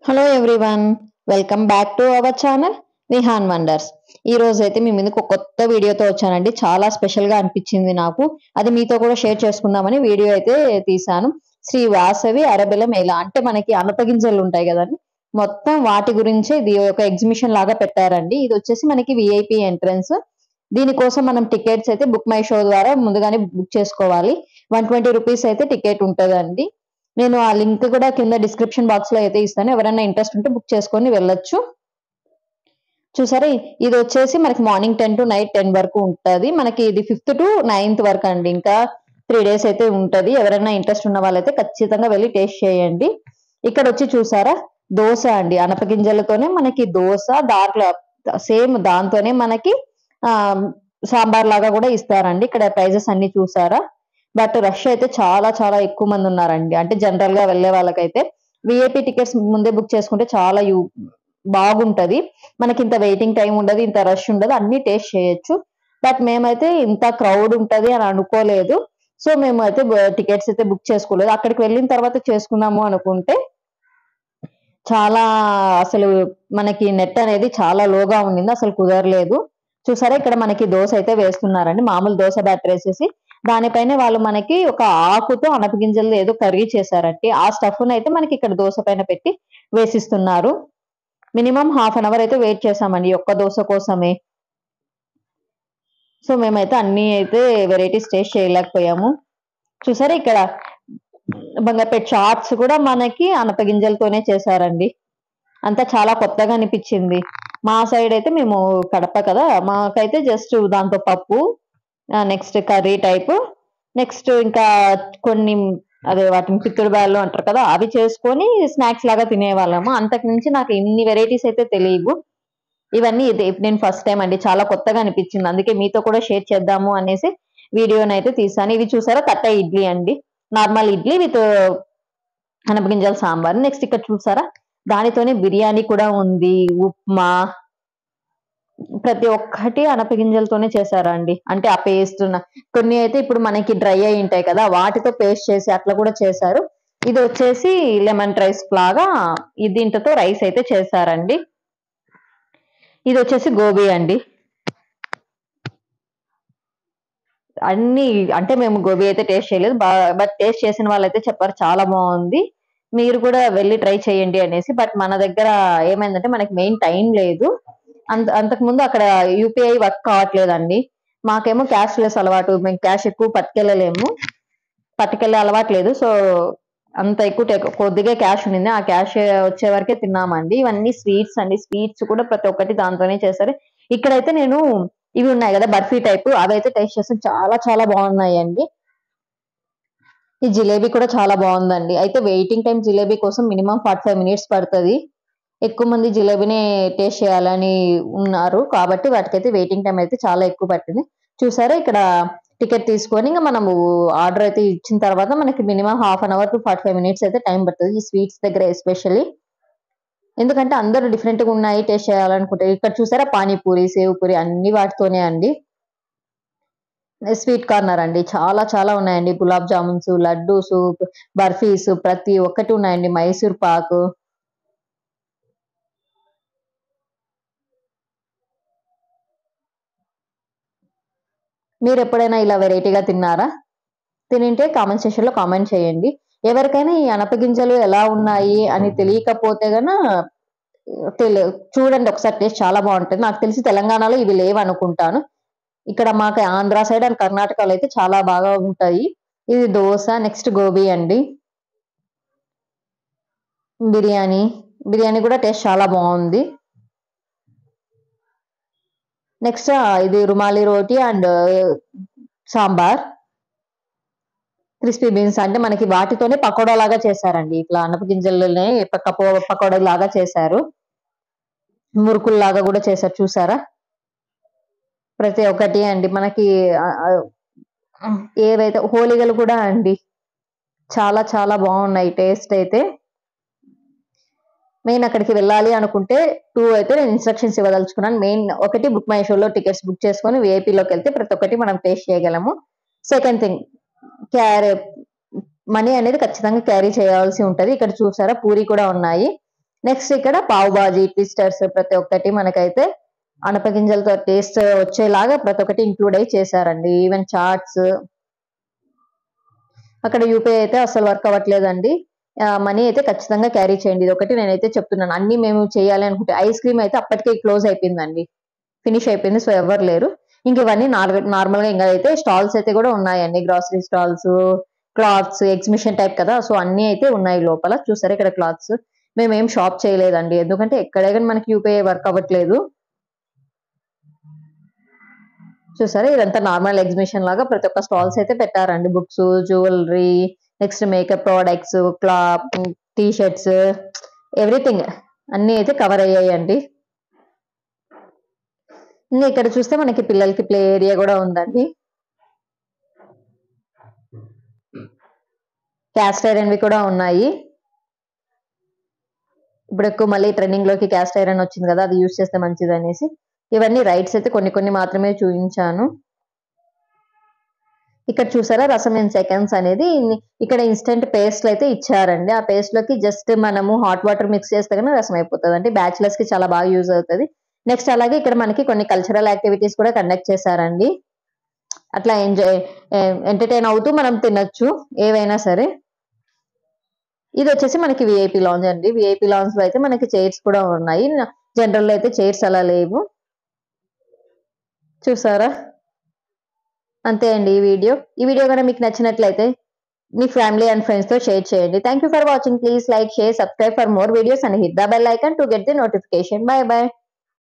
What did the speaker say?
Hello everyone, welcome back to our channel Nihan wonders. ఈ రోజు అయితే మీ ముందుకు ఒక కొత్త వీడియోతో వచ్చానండి. చాలా స్పెషల్ గా అనిపించింది నాకు. అది మీతో కూడా షేర్ చేసుకుందామని వీడియో అయితే తీసాను. శ్రీ వాసవి అరబెలం ఎలా అంటే మనకి అనపగింజలు ఉంటాయి కదండి, మొత్తం వాటి గురించే ఇది ఒక ఎగ్జిబిషన్ లాగా పెట్టారండి. ఇది వచ్చేసి మనకి విఐపి ఎంట్రన్స్. దీనికోసం మనం టికెట్స్ అయితే బుక్ మై షో ద్వారా ముందుగానే బుక్ చేసుకోవాలి. 120 రూపీస్ అయితే టికెట్ ఉంటుందండి. నేను ఆ లింక్ కూడా కింద డిస్క్రిప్షన్ బాక్స్ లో అయితే ఇస్తాను. ఎవరైనా ఇంట్రెస్ట్ ఉంటే బుక్ చేసుకొని వెళ్ళొచ్చు. చూసారా, ఇది వచ్చేసి మనకి మార్నింగ్ 10 to నైట్ 10 వరకు ఉంటది. మనకి ఇది 5th to 9th వరకు అండి. ఇంకా 3 days అయితే ఉంటది. ఎవరైనా ఇంట్రెస్ట్ ఉన్న వాళ్ళైతే ఖచ్చితంగా వెళ్ళి టేస్ట్ చేయండి. ఇక్కడ వచ్చి చూసారా, దోశ అండి. అనపగింజలతోనే మనకి దోశ, దాంట్లో సేమ్ దాంతోనే మనకి ఆ సాంబార్ లాగా కూడా ఇస్తారండి. ఇక్కడ ప్రైజెస్ అన్ని చూసారా. బట్ రష్ అయితే చాలా చాలా ఎక్కువ మంది ఉన్నారండి. అంటే జనరల్ గా వెళ్ళే వాళ్ళకైతే విఐపి టికెట్స్ ముందే బుక్ చేసుకుంటే చాలా బాగుంటది. మనకి ఇంత వెయిటింగ్ టైం ఉండదు, ఇంత రష్ ఉండదు, అన్ని టేస్ట్ చేయొచ్చు. బట్ మేమైతే ఇంత క్రౌడ్ ఉంటది అని అనుకోలేదు. సో మేము అయితే టికెట్స్ అయితే బుక్ చేసుకోలేదు. అక్కడికి వెళ్ళిన తర్వాత చేసుకున్నాము అనుకుంటే చాలా అసలు మనకి నెట్ అనేది చాలా లోగా ఉండింది, అసలు కుదరలేదు. చూసారా, ఇక్కడ మనకి దోశ అయితే వేస్తున్నారండి. మామూలు దోశ బ్యాటర్ వేసేసి దానిపైన వాళ్ళు మనకి ఒక ఆకుతో అనపగింజలు ఏదో కర్రీ చేశారంటే ఆ స్టఫ్ అయితే మనకి ఇక్కడ దోశ పైన పెట్టి వేసిస్తున్నారు. మినిమం హాఫ్ అన్ అవర్ అయితే వెయిట్ చేసామండి ఒక్క దోశ కోసమే. సో మేమైతే అన్ని అయితే వెరైటీస్ టేస్ట్ చేయలేకపోయాము. చూసారా, ఇక్కడ బంగారుపేట చాట్స్ కూడా మనకి అనపగింజలతోనే చేశారండి. అంతా చాలా కొత్తగా అనిపించింది. మా సైడ్ అయితే మేము కడప కదా, మాకైతే జస్ట్ దాంతో పప్పు, నెక్స్ట్ కర్రీ టైప్, నెక్స్ట్ ఇంకా కొన్ని అదే వాటిని పిక్కుడు బ్యాళ్ళు అంటారు కదా, అవి చేసుకొని స్నాక్స్ లాగా తినేవాళ్ళము. అంతకు మించి నాకు ఇన్ని వెరైటీస్ అయితే తెలియవు. ఇవన్నీ ఇది నేను ఫస్ట్ టైం అండి, చాలా కొత్తగా అనిపించింది. అందుకే మీతో కూడా షేర్ చేద్దాము అనేసి వీడియోని అయితే తీసాను. ఇది చూసారా, కట్ట ఇడ్లీ అండి. నార్మల్ ఇడ్లీ విత్ అనపగింజల సాంబార్. నెక్స్ట్ ఇక్కడ చూసారా, దానితోనే బిర్యానీ కూడా ఉంది, ఉప్మా, ప్రతి ఒక్కటి అనపగింజలతోనే చేశారండి. అంటే ఆ పేస్ట్ కొన్ని అయితే ఇప్పుడు మనకి డ్రై అయి ఉంటాయి కదా, వాటితో పేస్ట్ చేసి అట్లా కూడా చేశారు. ఇది వచ్చేసి లెమన్ రైస్ లాగా దీంతో రైస్ అయితే చేశారండి. ఇది వచ్చేసి గోబీ అండి. అన్ని అంటే మేము గోబీ అయితే టేస్ట్ చేయలేదు, బట్ టేస్ట్ చేసిన వాళ్ళైతే చెప్పారు చాలా బాగుంది, మీరు కూడా వెళ్ళి ట్రై చేయండి అనేసి. బట్ మన దగ్గర ఏమైందంటే మనకి మెయిన్ టైం లేదు. అంతకు ముందు అక్కడ యూపీఐ వర్క్ కావట్లేదండి. మాకేమో క్యాష్ లెస్ అలవాటు, మేము క్యాష్ ఎక్కువ పట్టుకెళ్ళే అలవాటు లేదు. సో అంత ఎక్కువ కొద్దిగా క్యాష్ ఉండింది, ఆ క్యాష్ వచ్చే వరకే తిన్నామండి. ఇవన్నీ స్వీట్స్ అండి. స్వీట్స్ కూడా ప్రతి ఒక్కటి దాంతోనే చేశారు. ఇక్కడైతే నేను ఇవి ఉన్నాయి కదా బర్ఫీ టైప్, అవైతే టేస్ట్ చేస్తాను, చాలా చాలా బాగున్నాయండి. ఈ జిలేబీ కూడా చాలా బాగుందండి. అయితే వెయిటింగ్ టైం జిలేబీ కోసం మినిమం 45 minutes పడుతుంది. ఎక్కువ మంది జిలేబీని టేస్ట్ చేయాలని ఉన్నారు కాబట్టి వాటికైతే వెయిటింగ్ టైం అయితే చాలా ఎక్కువ పట్టింది. చూసారా, ఇక్కడ టికెట్ తీసుకొని ఇంకా మనము ఆర్డర్ అయితే ఇచ్చిన తర్వాత మనకి minimum half an hour to 45 minutes అయితే టైం పడుతుంది, ఈ స్వీట్స్ దగ్గర ఎస్పెషల్లీ. ఎందుకంటే అందరూ డిఫరెంట్ గా ఉన్నాయి టేస్ట్ చేయాలనుకుంటే. ఇక్కడ చూసారా, పానీపూరి, సేవ్ పూరి అన్ని వాటితోనే అండి. స్వీట్ కార్నర్ అండి, చాలా చాలా ఉన్నాయండి. గులాబ్ జామున్స్, లడ్డూస్, బర్ఫీస్ ప్రతి ఒక్కటి ఉన్నాయండి. మైసూర్ పాకు. మీరు ఎప్పుడైనా ఇలా వెరైటీగా తిన్నారా? తినింటే కామెంట్ సెక్షన్ లో కామెంట్ చేయండి. ఎవరికైనా ఈ అనపగింజలు ఎలా ఉన్నాయి అని తెలియకపోతే గన చూడండి ఒకసారి, టేస్ట్ చాలా బాగుంటుంది. నాకు తెలిసి తెలంగాణలో ఇవి లేవు అనుకుంటాను. ఇక్కడ మాకు ఆంధ్ర సైడ్ అండ్ కర్ణాటకలో అయితే చాలా బాగా ఉంటాయి. ఇది దోశ, నెక్స్ట్ గోబీ అండి. బిర్యానీ కూడా టేస్ట్ చాలా బాగుంది. నెక్స్ట్ ఇది రుమాలి రోటీ అండ్ సాంబార్. క్రిస్పీ బీన్స్ అంటే మనకి వాటితోనే పకోడా లాగా చేశారండి. ఇట్లా అనపగింజలనే పకోడా లాగా చేశారు, మురుకుల్లాగా కూడా చేశారు. చూసారా, ప్రతి ఒక్కటి అండి. మనకి ఏవైతే హోలిగలు కూడా అండి, చాలా చాలా బాగున్నాయి టేస్ట్ అయితే. మెయిన్ అక్కడికి వెళ్ళాలి అనుకుంటే 2 అయితే నేను ఇన్స్ట్రక్షన్స్ ఇవ్వదలుచుకున్నాను. మెయిన్ ఒకటి, బుక్ మై షోలో టికెట్స్ బుక్ చేసుకొని విఐపీలోకి వెళ్తే ప్రతి ఒక్కటి మనం టేస్ట్ చేయగలము. సెకండ్ థింగ్, మనీ అనేది ఖచ్చితంగా క్యారీ చేయాల్సి ఉంటది. ఇక్కడ చూసారా, పూరి కూడా ఉన్నాయి. నెక్స్ట్ ఇక్కడ పావ్ బాజీ, ట్విస్టర్స్ ప్రతి ఒక్కటి మనకైతే అనపగింజలతో టేస్ట్ వచ్చేలాగా ప్రతి ఒక్కటి ఇంక్లూడ్ అయి చేశారండి. Even charts. అక్కడ యూపీఐ అయితే అసలు వర్క్ అవ్వట్లేదండి. మనీ అయితే ఖచ్చితంగా క్యారీ చేయండి. ఇది ఒకటి నేనైతే చెప్తున్నాను. అన్ని మేము చేయాలి అనుకుంటే ఐస్ క్రీమ్ అయితే అప్పటికే క్లోజ్ అయిపోయిందండి, ఫినిష్ అయిపోయింది. సో ఎవరు లేరు. ఇంక ఇవన్నీ నార్మల్ గా ఇంకా అయితే స్టాల్స్ అయితే కూడా ఉన్నాయండి. Grocery stalls, clothes, exhibition type కదా, సో అన్ని అయితే ఉన్నాయి లోపల. చూసారా ఇక్కడ క్లాత్స్. మేమేం షాప్ చేయలేదండి, ఎందుకంటే ఎక్కడైనా మనకి యూపీఐ వర్క్ అవ్వట్లేదు. చూసారా ఇదంతా నార్మల్ ఎగ్జిబిషన్ లాగా ప్రతి ఒక్క స్టాల్స్ అయితే పెట్టారండి. Books, jewellery, next makeup products, cloth, T shirts, everything అన్ని అయితే కవర్ అయ్యాయండి. ఇంకా ఇక్కడ చూస్తే మనకి పిల్లలకి ప్లే ఏరియా కూడా ఉందండి. క్యాస్ట్ ఐరన్వి కూడా ఉన్నాయి. ఇప్పుడు ఎక్కువ మళ్ళీ ట్రెండింగ్ లోకి క్యాస్ట్ ఐరన్ వచ్చింది కదా, అది యూజ్ చేస్తే మంచిది అనేసి ఇవన్నీ రైట్స్ అయితే కొన్ని మాత్రమే చూపించాను. ఇక్కడ చూసారా రసం ఇన్ సెకండ్స్ అనేది ఇక్కడ ఇన్స్టెంట్ పేస్ట్ అయితే ఇచ్చారండి. ఆ పేస్ట్ లోకి జస్ట్ మనము హాట్ వాటర్ మిక్స్ చేస్తే కానీ రసం అయిపోతుంది. అంటే బ్యాచిలర్స్ కి చాలా బాగా యూజ్ అవుతుంది. నెక్స్ట్ అలాగే ఇక్కడ మనకి కొన్ని కల్చరల్ యాక్టివిటీస్ కూడా కండక్ట్ చేశారండి. అట్లా ఎంటర్టైన్ అవుతూ మనం తినొచ్చు ఏవైనా సరే. ఇది వచ్చేసి మనకి విఐపి లాంజ్ అండి. విఐపి లాంజ్ లో అయితే మనకి చైర్స్ కూడా ఉన్నాయి. జనరల్ లో అయితే చైర్స్ అలా లేవు. చూసారా, అంతే అండి ఈ వీడియో కనుక మీకు నచ్చినట్లయితే మీ ఫ్యామిలీ అండ్ ఫ్రెండ్స్ తో షేర్ చేయండి. Thank you for watching. Please like, share, subscribe for more videos and hit the bell icon to get the notification. By by.